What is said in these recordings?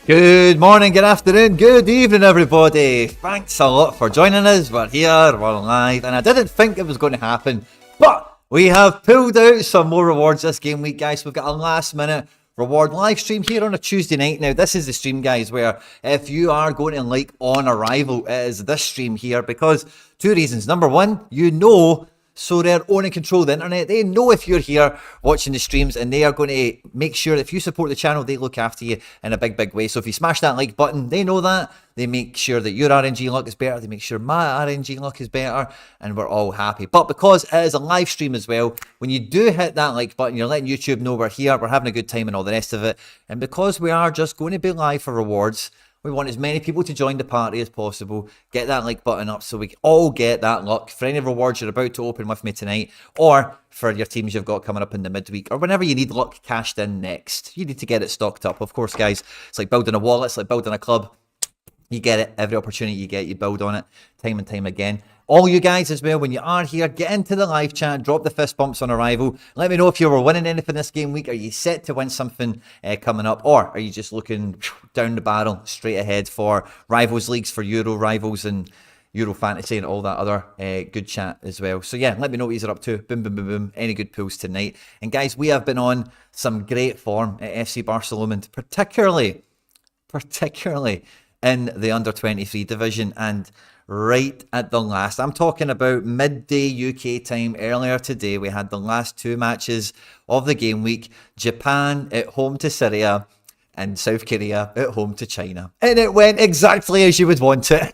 Good morning, good afternoon, good evening, everybody. Thanks a lot for joining us. We're here, we're live, and I didn't think it was going to happen, but we have pulled out some more rewards this game week, guys. We've got a last-minute reward live stream here on a Tuesday night. Now, this is the stream, guys, where if you are going to like on arrival, it is this stream here because two reasons. Number one, you know Sorare own and control the internet. They know if you're here watching the streams, and they are going to make sure that if you support the channel, they look after you in a big, big way. So if you smash that like button, they know that. They make sure that your RNG luck is better. They make sure my RNG luck is better, and we're all happy. But because it is a live stream as well, when you do hit that like button, you're letting YouTube know we're here, we're having a good time and all the rest of it. And because we are just going to be live for rewards, we want as many people to join the party as possible. Get that like button up so we all get that luck for any rewards you're about to open with me tonight, or for your teams you've got coming up in the midweek, or whenever you need luck cashed in next. You need to get it stocked up. Of course, guys, it's like building a wallet, it's like building a club. You get it. Every opportunity you get, you build on it time and time again. All you guys as well, when you are here, get into the live chat, drop the fist bumps on arrival. Let me know if you were winning anything this game week. Are you set to win something coming up? Or are you just looking down the barrel, straight ahead for Rivals Leagues, for Euro Rivals and Euro Fantasy and all that other good chat as well. So yeah, let me know what you're up to. Boom, boom, boom, boom. Any good pulls tonight. And guys, we have been on some great form at FC Barcelona, particularly in the under-23 division, and right at the last, I'm talking about midday UK time earlier today, we had the last two matches of the game week. Japan at home to Syria and South Korea at home to China. And it went exactly as you would want it.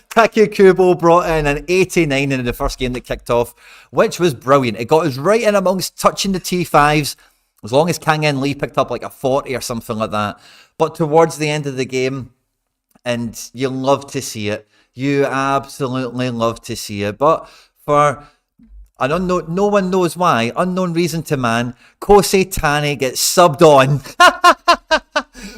Taki Kubo brought in an 89 in the first game that kicked off, which was brilliant. It got us right in amongst touching the T5s, as long as Kang In Lee picked up like a 40 or something like that. But towards the end of the game, and you love to see it. You absolutely love to see it. But for an unknown, no one knows why, unknown reason to man, Kosei Tani gets subbed on.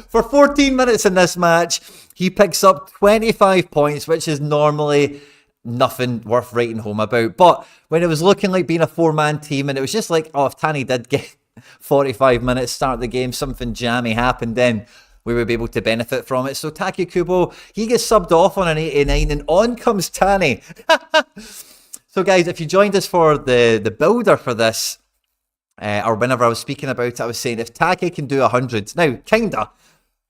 For 14 minutes in this match, he picks up 25 points, which is normally nothing worth writing home about. But when it was looking like being a four-man team, and it was just like, oh, if Tani did get 45 minutes, start the game, something jammy happened, then we would be able to benefit from it. So Taki Kubo, he gets subbed off on an 89, and on comes Tani. So guys, if you joined us for the builder for this, or whenever I was speaking about it, I was saying if Taki can do 100, now kinda,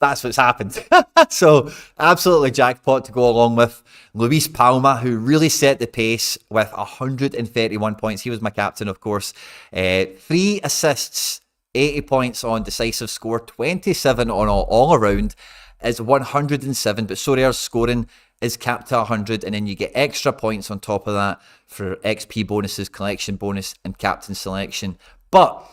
that's what's happened. So absolutely jackpot to go along with Luis Palma, who really set the pace with 131 points. He was my captain, of course. 3 assists, 80 points on decisive score, 27 on all around is 107, but Sorare's scoring is capped to 100, and then you get extra points on top of that for XP bonuses, collection bonus, and captain selection. But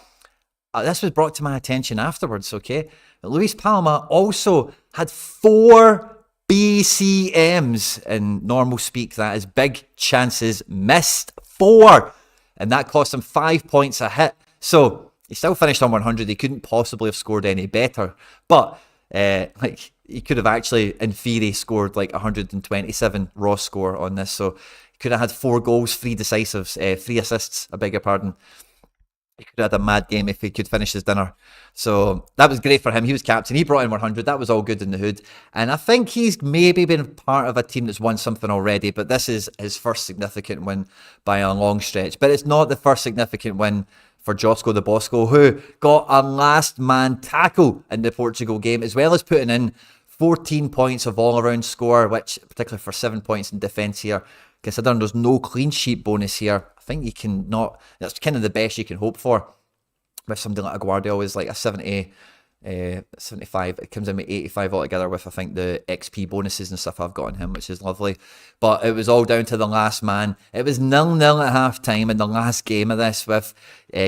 this was brought to my attention afterwards, okay? Luis Palma also had 4 BCMs, in normal speak that is big chances missed, 4, and that cost him 5 points a hit. So he still finished on 100. He couldn't possibly have scored any better. But like he could have actually, in theory, scored like 127 raw score on this. So he could have had 4 goals, 3 decisives, 3 assists, I beg your pardon. He could have had a mad game if he could finish his dinner. So that was great for him. He was captain. He brought in 100. That was all good in the hood. And I think he's maybe been part of a team that's won something already. But this is his first significant win by a long stretch. But it's not the first significant win for Josco the Bosco, who got a last man tackle in the Portugal game, as well as putting in 14 points of all-around score, which, particularly for 7 points in defence here, considering there's no clean sheet bonus here, I think you can not, that's kind of the best you can hope for with somebody like a Guardiola is like a 75. It comes in with 85 altogether with, I think, the XP bonuses and stuff I've got on him, which is lovely. But it was all down to the last man. It was 0-0 at half time in the last game of this with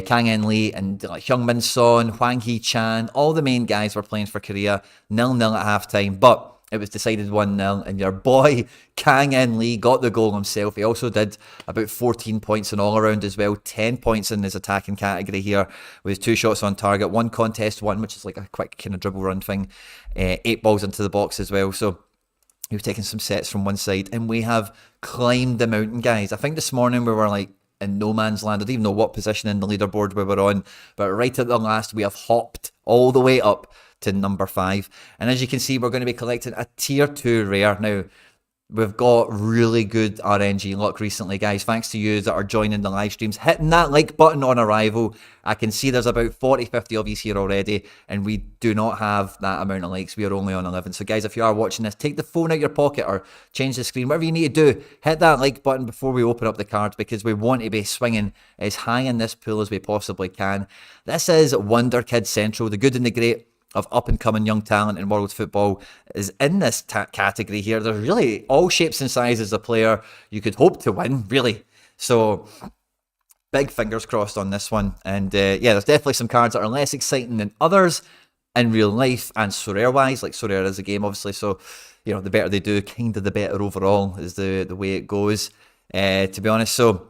Kang In Lee and like Heung-min Son, Hwang Hee-chan. All the main guys were playing for Korea. 0-0 at half time. But it was decided 1-0, and your boy Kang In Lee got the goal himself. He also did about 14 points in all around as well, 10 points in his attacking category here with 2 shots on target, 1 contest, 1, which is like a quick kind of dribble run thing, 8 balls into the box as well. So he was taking some sets from one side, and we have climbed the mountain, guys. I think this morning we were like in no man's land. I don't even know what position in the leaderboard we were on, but right at the last we have hopped all the way up to number 5. And as you can see, we're going to be collecting a tier 2 rare. Now, we've got really good RNG luck recently, guys. Thanks to you that are joining the live streams, hitting that like button on arrival. I can see there's about 40, 50 of you here already, and we do not have that amount of likes. We are only on 11. So, guys, if you are watching this, take the phone out your pocket or change the screen, whatever you need to do. Hit that like button before we open up the cards, because we want to be swinging as high in this pool as we possibly can. This is Wonder Kid Central, the good and the great of up-and-coming young talent in world football is in this category here. There's really all shapes and sizes of player you could hope to win, really. So, big fingers crossed on this one. And yeah, there's definitely some cards that are less exciting than others in real life and Sorare-wise. Like, Sorare is a game, obviously, so, you know, the better they do, kind of the better overall is the way it goes, to be honest. So,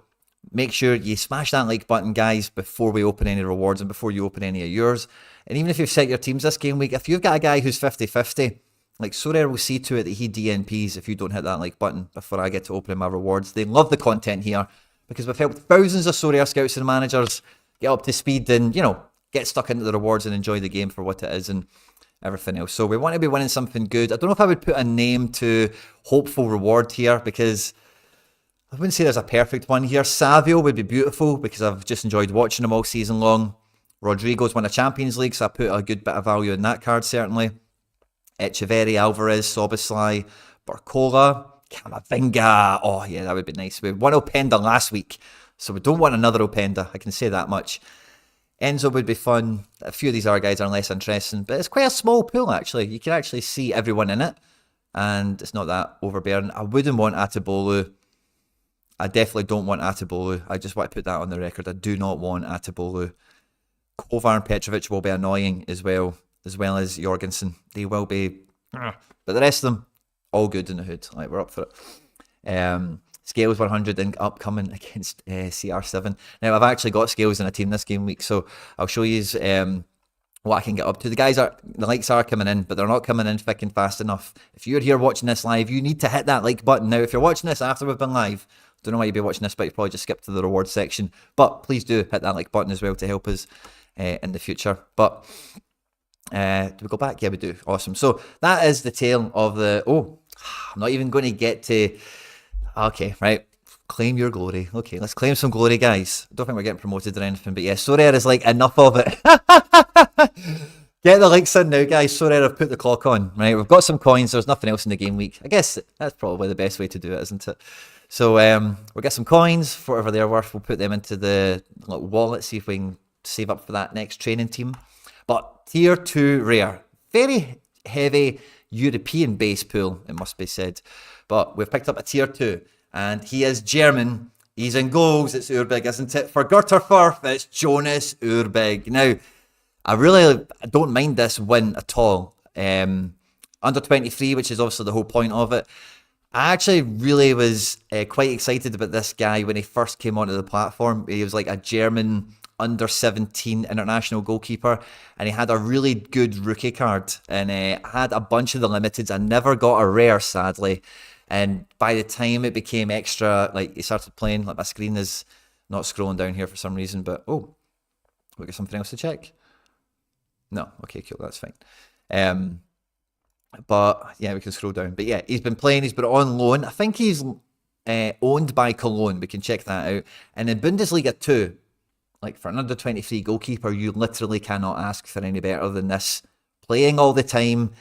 make sure you smash that like button, guys, before we open any rewards and before you open any of yours. And even if you've set your teams this game week, if you've got a guy who's 50-50, like Sorare will see to it that he DNPs if you don't hit that like button before I get to opening my rewards. They love the content here because we've helped thousands of Sorare scouts and managers get up to speed and, you know, get stuck into the rewards and enjoy the game for what it is and everything else. So we want to be winning something good. I don't know if I would put a name to hopeful reward here because I wouldn't say there's a perfect one here. Savio would be beautiful because I've just enjoyed watching him all season long. Rodrigo's won a Champions League, so I put a good bit of value in that card, certainly. Echeverri, Alvarez, Soboslai, Barcola, Camavinga. Oh, yeah, that would be nice. We won Openda last week, so we don't want another Openda. I can say that much. Enzo would be fun. A few of these other guys are less interesting, but it's quite a small pool, actually. You can actually see everyone in it, and it's not that overbearing. I wouldn't want Atibolu. I definitely don't want Atibolu. I just want to put that on the record. I do not want Atibolu. Kovar and Petrovic will be annoying as well as Jorgensen. They will be, but the rest of them, all good in the hood. Like, we're up for it. Scales 100 and upcoming against CR7. Now, I've actually got Scales in a team this game week, so I'll show you what I can get up to. The likes are coming in, but they're not coming in thick and fast enough. If you're here watching this live, you need to hit that like button. Now, if you're watching this after we've been live, don't know why you'd be watching this, but you probably just skip to the rewards section. But please do hit that like button as well to help us in the future. But do we go back? Yeah, we do. Awesome. So that is the tale of the... Oh, I'm not even going to get to... Okay, right. Claim your glory. Okay, let's claim some glory, guys. I don't think we're getting promoted or anything, but yeah, Sorare is like enough of it. Get the likes in now, guys. Sorare, I've put the clock on. Right, we've got some coins. There's nothing else in the game week. I guess that's probably the best way to do it, isn't it? So we'll get some coins for whatever they're worth. We'll put them into the little wallet, see if we can save up for that next training team. But tier 2 rare. Very heavy European base pool, it must be said. But we've picked up a tier 2. And he is German. He's in goals. It's Urbig, isn't it? For Gerter Firth, it's Jonas Urbig. Now, I don't mind this win at all. Under 23, which is obviously the whole point of it. I actually really was quite excited about this guy when he first came onto the platform. He was like a German under 17 international goalkeeper, and he had a really good rookie card, and had a bunch of the limiteds. I never got a rare, sadly. And by the time it became extra, like, he started playing, like, my screen is not scrolling down here for some reason, but oh, we got something else to check. No, okay, cool, that's fine. But yeah, we can scroll down. But yeah, he's been playing, he's been on loan. I think he's owned by Cologne. We can check that out. And in Bundesliga 2, like, for an under 23 goalkeeper, you literally cannot ask for any better than this. Playing all the time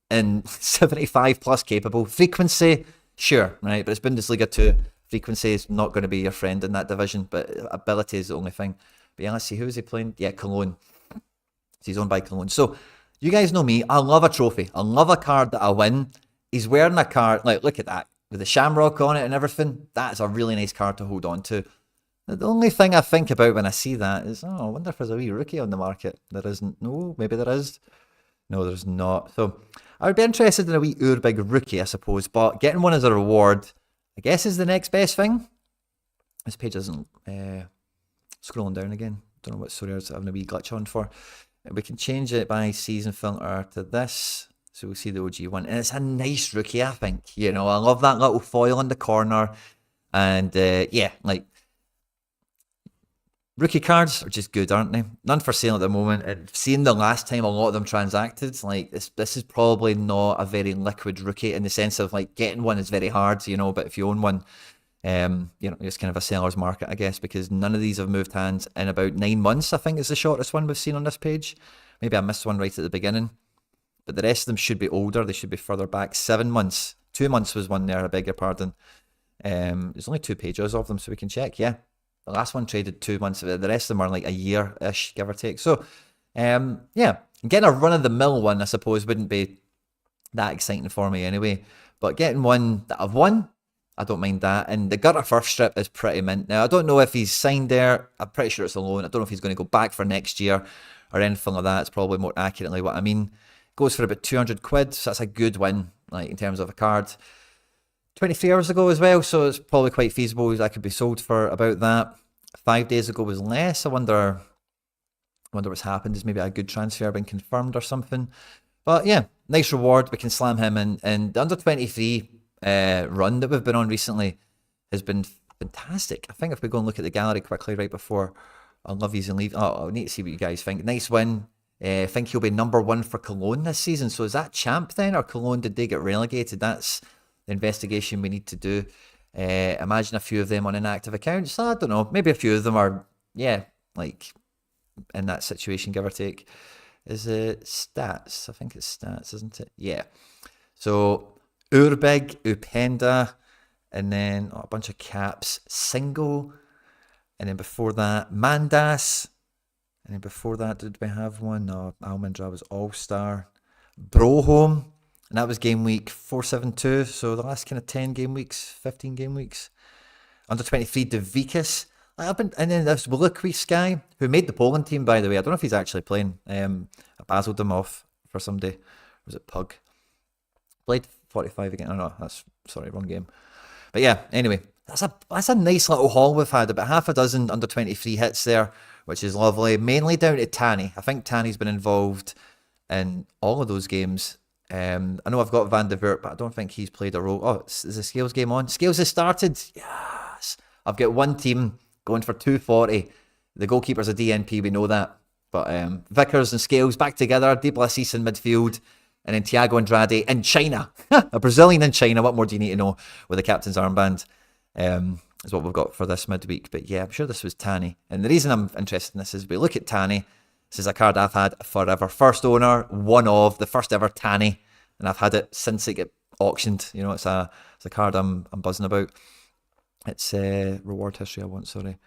and 75 plus capable. Frequency, sure, right? But it's Bundesliga 2. Frequency is not going to be your friend in that division, but ability is the only thing. But yeah, let's see, who is he playing? Yeah, Cologne. So he's owned by Cologne. So you guys know me. I love a trophy. I love a card that I win. He's wearing a card, like, look at that, with the shamrock on it and everything. That's a really nice card to hold on to. The only thing I think about when I see that is, oh, I wonder if there's a wee rookie on the market. There isn't. No, maybe there is. No, there's not. So I would be interested in a wee Urbig rookie, I suppose, but getting one as a reward, I guess, is the next best thing. This page isn't scrolling down again. Don't know what Sorare's having a wee glitch on for. We can change it by season filter to this. So we'll see the OG one. And it's a nice rookie, I think. You know, I love that little foil in the corner. And yeah, like, Rookie cards are just good, aren't they? None for sale at the moment. And seeing the last time a lot of them transacted, like this is probably not a very liquid rookie in the sense of like getting one is very hard, but if you own one, it's kind of a seller's market, I guess, because none of these have moved hands in about 9 months, I think is the shortest one we've seen on this page. Maybe I missed one right at the beginning. But the rest of them should be older. They should be further back. 7 months. 2 months was one there, I beg your pardon. There's only 2 pages of them, so we can check. Yeah, the last one traded 2 months. The rest of them are like a year-ish, give or take. So, getting a run-of-the-mill one, I suppose, wouldn't be that exciting for me anyway. But getting one that I've won, I don't mind that. And the Gutter First strip is pretty mint. Now, I don't know if he's signed there. I'm pretty sure it's a loan. I don't know if he's going to go back for next year or anything like that. It's probably more accurately what I mean. Goes for about 200 quid, so that's a good win, like in terms of a card. 23 hours ago as well, so it's probably quite feasible that could be sold for about that. 5 days ago was less. I wonder what's happened. Is maybe a good transfer been confirmed or something? But yeah, nice reward. We can slam him in. And the under 23 run that we've been on recently has been fantastic. I think if we go and look at the gallery quickly right before I'll love yous and leave. Oh, I need to see what you guys think. Nice win. I think he'll be #1 for Cologne this season. So is that champ then, or Cologne, did they get relegated? That's the investigation we need to do. Imagine a few of them on inactive accounts. I don't know. Maybe a few of them are, like in that situation, give or take. Is it stats? I think it's stats, isn't it? Yeah. So Urbig, Upenda, and then a bunch of caps. Single, and then before that, Mandas. And then before that, did we have one? No, Almondra was All-Star. Broholm, and that was game week 472. So the last kind of 10 game weeks, 15 game weeks. Under 23, Devikas. And then there's Williquis guy, who made the Poland team, by the way. I don't know if he's actually playing. I basiled him off for somebody. Was it Pug? Played 45 again. Oh no, wrong game. But yeah, anyway, that's a nice little haul we've had. About half a dozen under 23 hits there, which is lovely. Mainly down to Tanny. I think Tanny's been involved in all of those games. I know I've got Van de Voort, but I don't think he's played a role. Oh, is the Scales game on? Scales has started. Yes. I've got one team going for 240. The goalkeeper's a DNP, we know that. But Vickers and Scales back together. De Blasis in midfield. And then Thiago Andrade in China. A Brazilian in China. What more do you need to know with the captain's armband? Is what we've got for this midweek. But yeah, I'm sure this was Tanny. And the reason I'm interested in this is we look at Tanny. This is a card I've had forever. First owner, one of the first ever Tanny. And I've had it since it got auctioned. It's a card I'm buzzing about. It's reward history I want, sorry.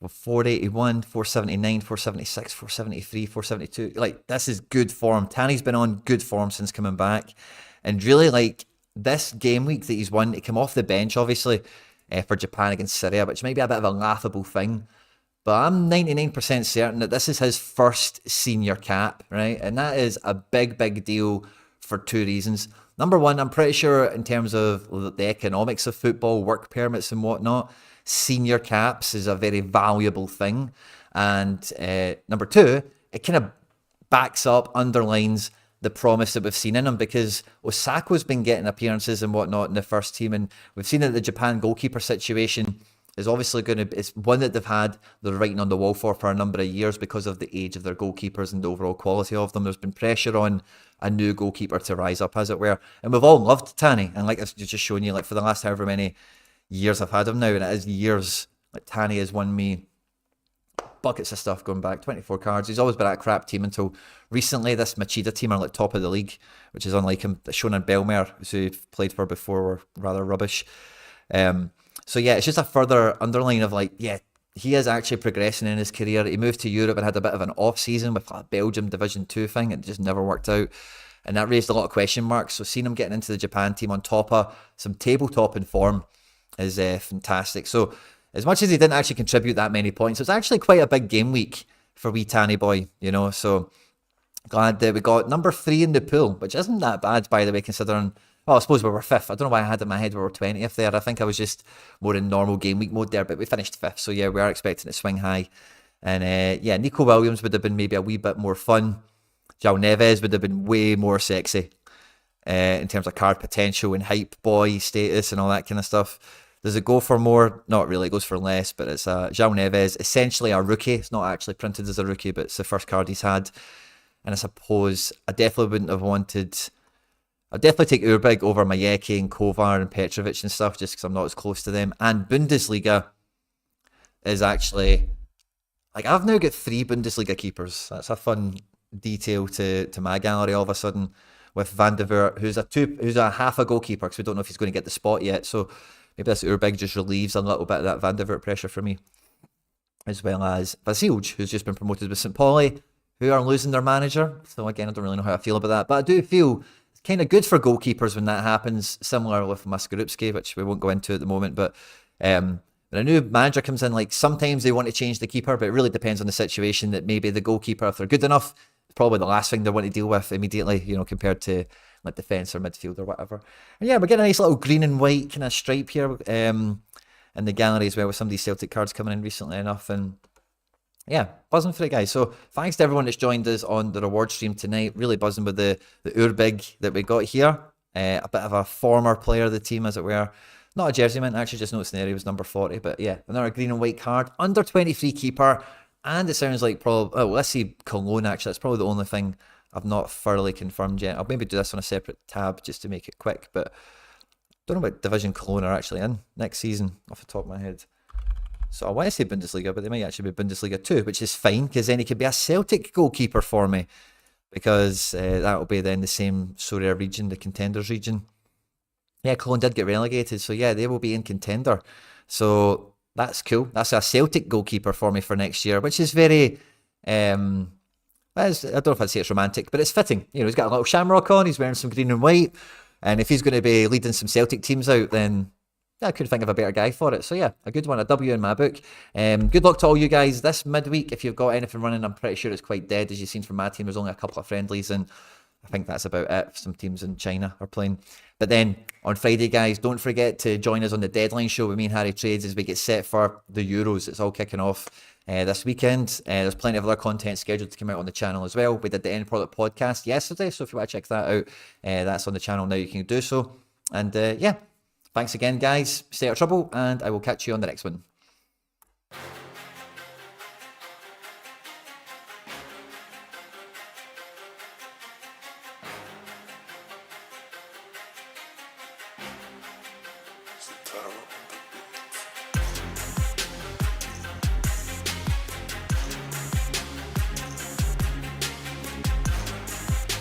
481, 479, 476, 473, 472. Like, this is good form. Tanny's been on good form since coming back. And really, like, this game week that he's won, he came off the bench, obviously, for Japan against Syria, which may be a bit of a laughable thing. But I'm 99% certain that this is his first senior cap, right? And that is a big, big deal for two reasons. Number one, I'm pretty sure in terms of the economics of football, work permits and whatnot, senior caps is a very valuable thing. And number two, it kind of backs up, underlines the promise that we've seen in him, because Osaka's been getting appearances and whatnot in the first team, and we've seen that the Japan goalkeeper situation is obviously it's one that they've had the writing on the wall for a number of years because of the age of their goalkeepers and the overall quality of them. There's been pressure on a new goalkeeper to rise up, as it were, and we've all loved Tanny, and like I've just shown you, like for the last however many years I've had him now, and it is years, like Tanny has won me buckets of stuff going back, 24 cards. He's always been at a crap team until recently. This Machida team are like top of the league, which is unlike him. Shonan Belmer, who he played for before, were rather rubbish. So yeah, it's just a further underline of like, yeah, he is actually progressing in his career. He moved to Europe and had a bit of an off season with a Belgium Division 2 thing. It just never worked out. And that raised a lot of question marks. So seeing him getting into the Japan team on top of some tabletop in form is fantastic. So as much as he didn't actually contribute that many points, it was actually quite a big game week for wee Tanny boy, So glad that we got number 3 in the pool, which isn't that bad, by the way, considering, well, I suppose we were 5th. I don't know why I had in my head we were 20th there. I think I was just more in normal game week mode there, but we finished 5th. So yeah, we are expecting to swing high. And yeah, Nico Williams would have been maybe a wee bit more fun. João Neves would have been way more sexy in terms of card potential and hype boy status and all that kind of stuff. Does it go for more? Not really. It goes for less, but it's João Neves, essentially a rookie. It's not actually printed as a rookie, but it's the first card he's had. And I suppose I definitely wouldn't have wanted... I'd definitely take Urbig over Majeki and Kovar and Petrovic and stuff, just because I'm not as close to them. And Bundesliga is actually... Like, I've now got 3 Bundesliga keepers. That's a fun detail to my gallery all of a sudden, with Van der Voort, who's a half a goalkeeper, because we don't know if he's going to get the spot yet. So maybe this Urbig just relieves a little bit of that Van der Voort pressure for me. As well as Vasilj, who's just been promoted with St. Pauli, who are losing their manager. So again, I don't really know how I feel about that. But I do feel it's kind of good for goalkeepers when that happens, similar with Maskarupski, which we won't go into at the moment. But when a new manager comes in, like, sometimes they want to change the keeper, but it really depends on the situation. That maybe the goalkeeper, if they're good enough, it's probably the last thing they want to deal with immediately, compared to like defence or midfield or whatever. And yeah, we're getting a nice little green and white kind of stripe here in the gallery as well, with some of these Celtic cards coming in recently enough. And yeah, buzzing for it, guys. So thanks to everyone that's joined us on the reward stream tonight. Really buzzing with the Urbig that we got here. A bit of a former player of the team, as it were. Not a jersey mint, actually just noticed there he was number 40. But yeah, another green and white card. Under 23 keeper. And it sounds like probably... Oh, let's see Cologne, actually. That's probably the only thing I've not thoroughly confirmed yet. I'll maybe do this on a separate tab just to make it quick. But don't know what division Cologne are actually in next season off the top of my head. So I want to say Bundesliga, but they might actually be Bundesliga 2, which is fine, because then he could be a Celtic goalkeeper for me, because that will be then the same Sorare region, the contenders region. Yeah, Cologne did get relegated, so yeah, they will be in contender. So that's cool. That's a Celtic goalkeeper for me for next year, which is very... I don't know if I'd say it's romantic, but it's fitting. He's got a little shamrock on, he's wearing some green and white, and if he's going to be leading some Celtic teams out, then... I couldn't think of a better guy for it. So yeah, a good one, a W in my book. Good luck to all you guys this midweek. If you've got anything running, I'm pretty sure it's quite dead. As you've seen from my team, there's only a couple of friendlies, and I think that's about it. Some teams in China are playing. But then on Friday, guys, don't forget to join us on the Deadline Show with me and Harry Trades as we get set for the Euros. It's all kicking off this weekend. There's plenty of other content scheduled to come out on the channel as well. We did the End Product podcast yesterday, so if you want to check that out, that's on the channel now. You can do so. And yeah. Thanks again, guys. Stay out of trouble, and I will catch you on the next one.